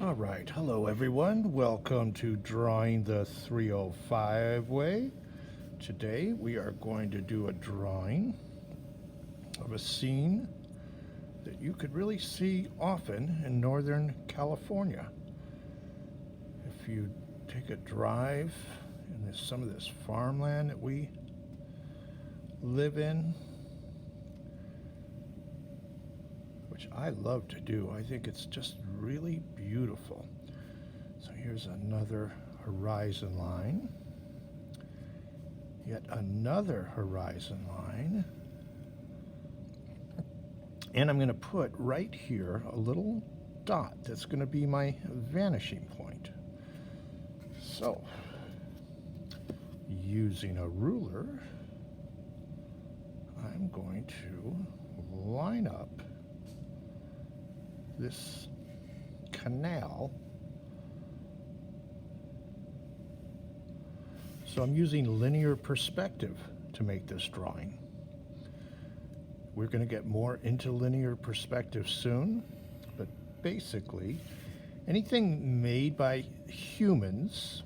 All right, hello everyone. Welcome to Drawing the 305 Way. Today we are going to do a drawing of a scene that you could really see often in Northern California. If you take a drive in some of this farmland that we live in, which I love to do. I think it's just really beautiful. So here's another horizon line, yet another horizon line, and I'm going to put right here a little dot that's going to be my vanishing point. So using a ruler, I'm going to line up this canal. So I'm using linear perspective to make this drawing. We're going to get more into linear perspective soon, but basically anything made by humans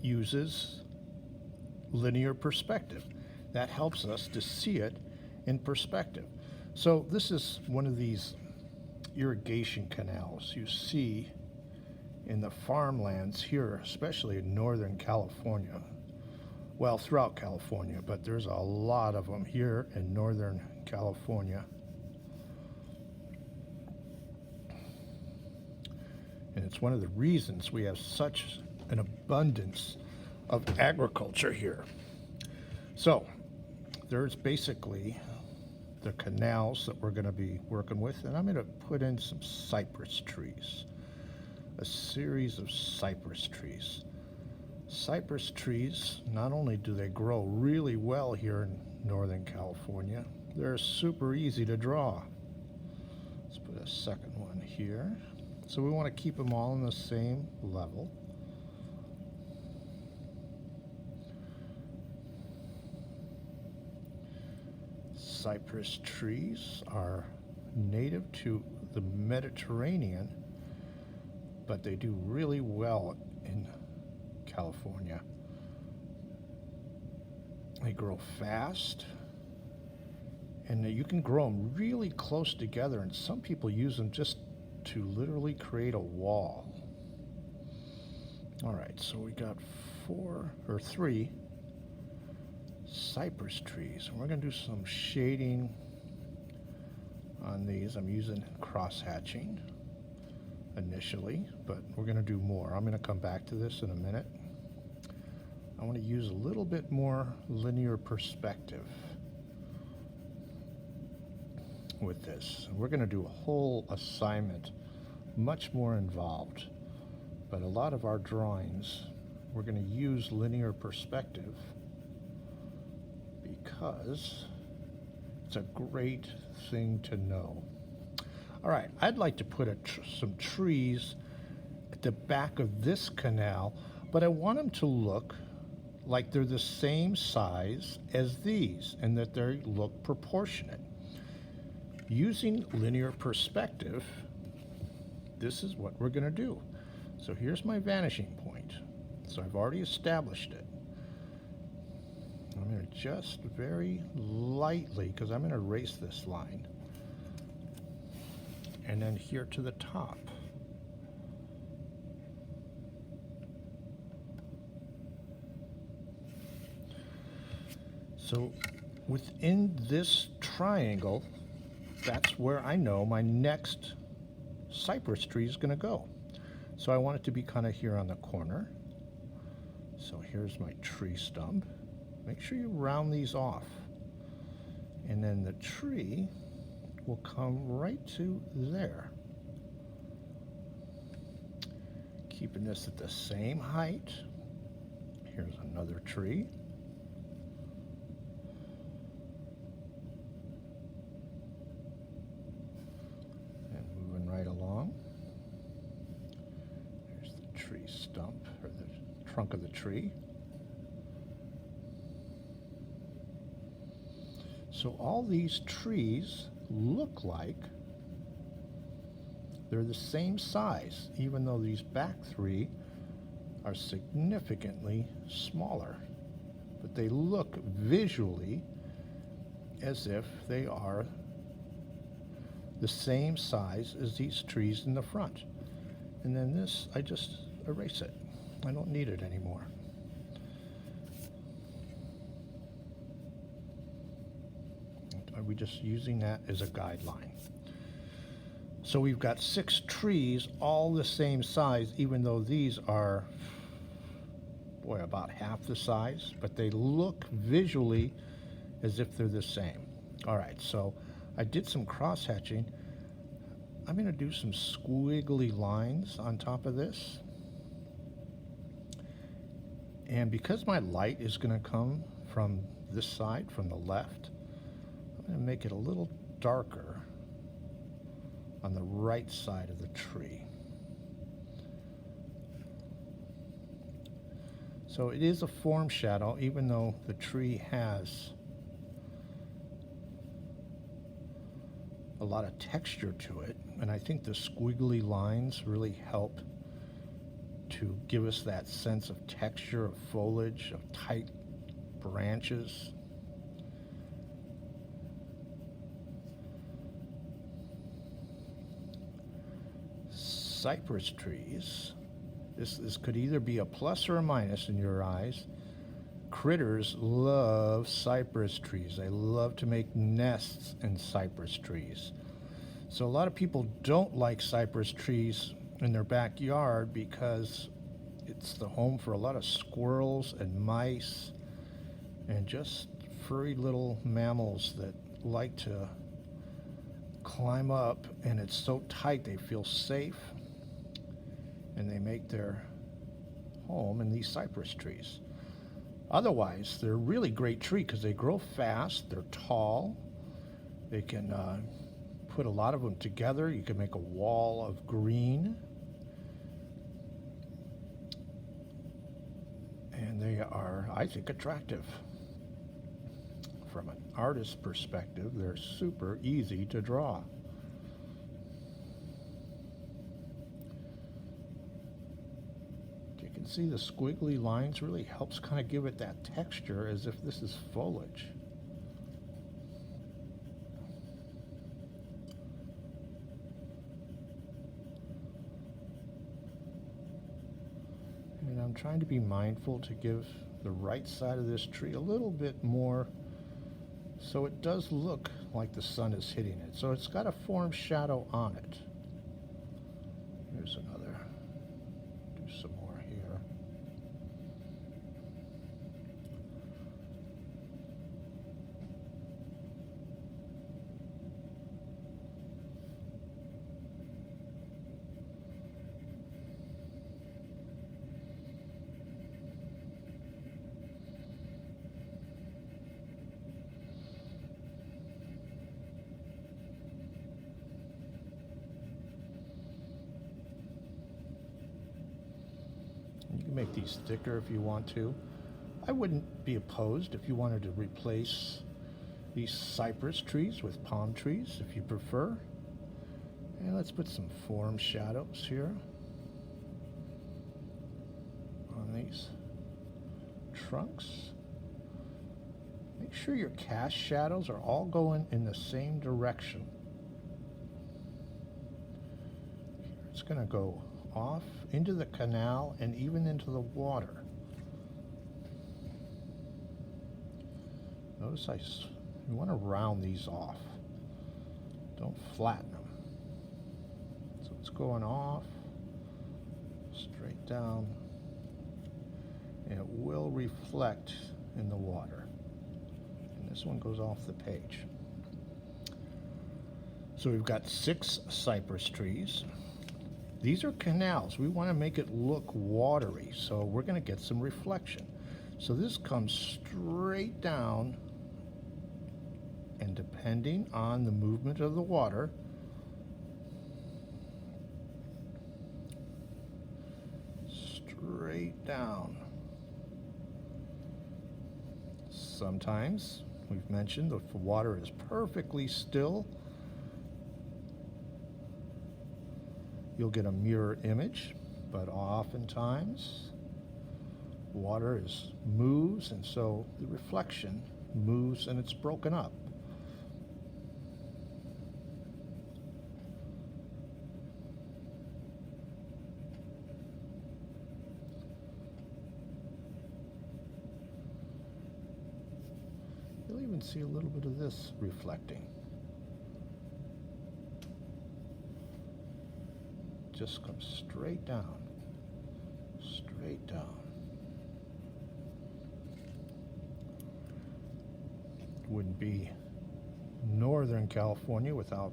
uses linear perspective. That helps us to see it in perspective. So this is one of these irrigation canals you see in the farmlands here, especially in Northern California. Well, throughout California, but there's a lot of them here in Northern California. And it's one of the reasons we have such an abundance of agriculture here. So there's basically the canals that we're going to be working with, and I'm going to put in some cypress trees, a series of cypress trees. Cypress trees, not only do they grow really well here in Northern California, they're super easy to draw. Let's put a second one here. So we want to keep them all on the same level. Cypress trees are native to the Mediterranean, but they do really well in California. They grow fast, and you can grow them really close together, and some people use them just to literally create a wall. All right, so we got three cypress trees, and we're going to do some shading on these. I'm using cross hatching initially, but we're going to do more. I'm going to come back to this in a minute. I want to use a little bit more linear perspective with this. And we're going to do a whole assignment, much more involved, but a lot of our drawings we're going to use linear perspective because it's a great thing to know. All right, I'd like to put some trees at the back of this canal, but I want them to look like they're the same size as these and that they look proportionate. Using linear perspective, this is what we're going to do. So here's my vanishing point. So I've already established it. I'm going to just very lightly, because I'm going to erase this line, and then here to the top. So within this triangle, that's where I know my next cypress tree is going to go. So I want it to be kind of here on the corner. So here's my tree stump. Make sure you round these off. And then the tree will come right to there. Keeping this at the same height. Here's another tree. And moving right along. Here's the tree stump, or the trunk of the tree. So all these trees look like they're the same size, even though these back three are significantly smaller. But they look visually as if they are the same size as these trees in the front. And then this, I just erase it. I don't need it anymore. We're just using that as a guideline. So we've got 6 trees, all the same size, even though these are, boy, about half the size, but they look visually as if they're the same. All right, so I did some cross-hatching. I'm going to do some squiggly lines on top of this. And because my light is going to come from this side, from the left, I'm going to make it a little darker on the right side of the tree. So it is a form shadow, even though the tree has a lot of texture to it. And I think the squiggly lines really help to give us that sense of texture, of foliage, of tight branches. Cypress trees. This could either be a plus or a minus in your eyes. Critters love cypress trees. They love to make nests in cypress trees. So a lot of people don't like cypress trees in their backyard because it's the home for a lot of squirrels and mice and just furry little mammals that like to climb up, and it's so tight they feel safe, and they make their home in these cypress trees. Otherwise, they're a really great tree because they grow fast, they're tall, they can put a lot of them together. You can make a wall of green. And they are, I think, attractive. From an artist's perspective, they're super easy to draw. You can see the squiggly lines really helps kind of give it that texture as if this is foliage. And I'm trying to be mindful to give the right side of this tree a little bit more so it does look like the sun is hitting it. So it's got a form shadow on it. Here's another. Do some more here. You can make these thicker if you want to. I wouldn't be opposed if you wanted to replace these cypress trees with palm trees if you prefer. And let's put some form shadows here on these trunks. Make sure your cast shadows are all going in the same direction. It's going to go off into the canal and even into the water. Notice you want to round these off. Don't flatten them. So it's going off, straight down, and it will reflect in the water. And this one goes off the page. So we've got 6 cypress trees. These are canals. We want to make it look watery, so we're going to get some reflection. So this comes straight down, and depending on the movement of the water, straight down. Sometimes, we've mentioned, if the water is perfectly still, you'll get a mirror image, but oftentimes water moves, and so the reflection moves and it's broken up. You'll even see a little bit of this reflecting. Just comes straight down, straight down. Wouldn't be Northern California without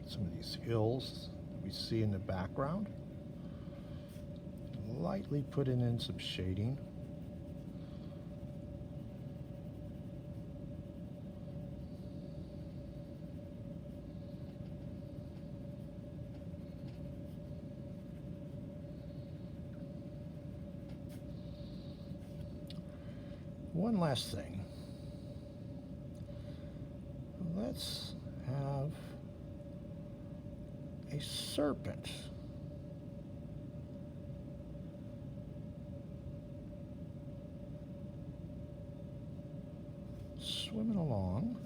some of these hills that we see in the background. Lightly putting in some shading. One last thing. Let's have a serpent. Swimming along.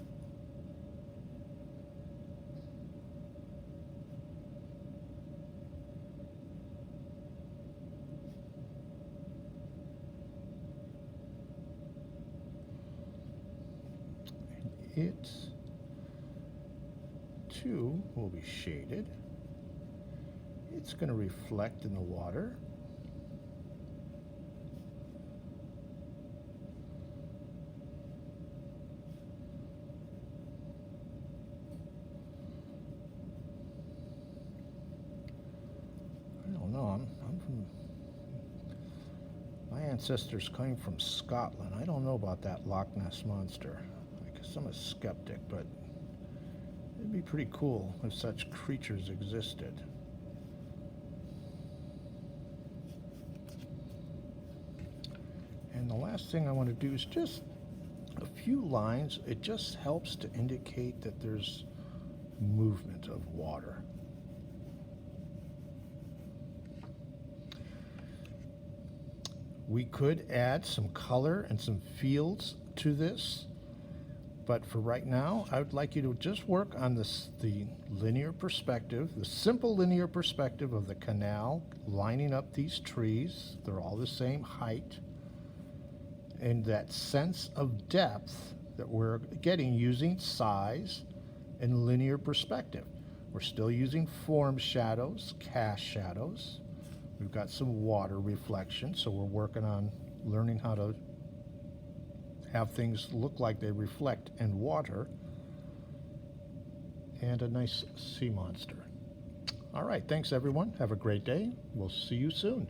It too will be shaded. It's going to reflect in the water. I don't know. I'm from. My ancestors came from Scotland. I don't know about that Loch Ness monster. I'm a skeptic, but it'd be pretty cool if such creatures existed. And the last thing I want to do is just a few lines. It just helps to indicate that there's movement of water. We could add some color and some fields to this. But for right now, I would like you to just work on the linear perspective, the simple linear perspective of the canal lining up these trees. They're all the same height. And that sense of depth that we're getting using size and linear perspective. We're still using form shadows, cast shadows. We've got some water reflection, so we're working on learning how to have things look like they reflect in water, and a nice sea monster. All right, thanks everyone. Have a great day. We'll see you soon.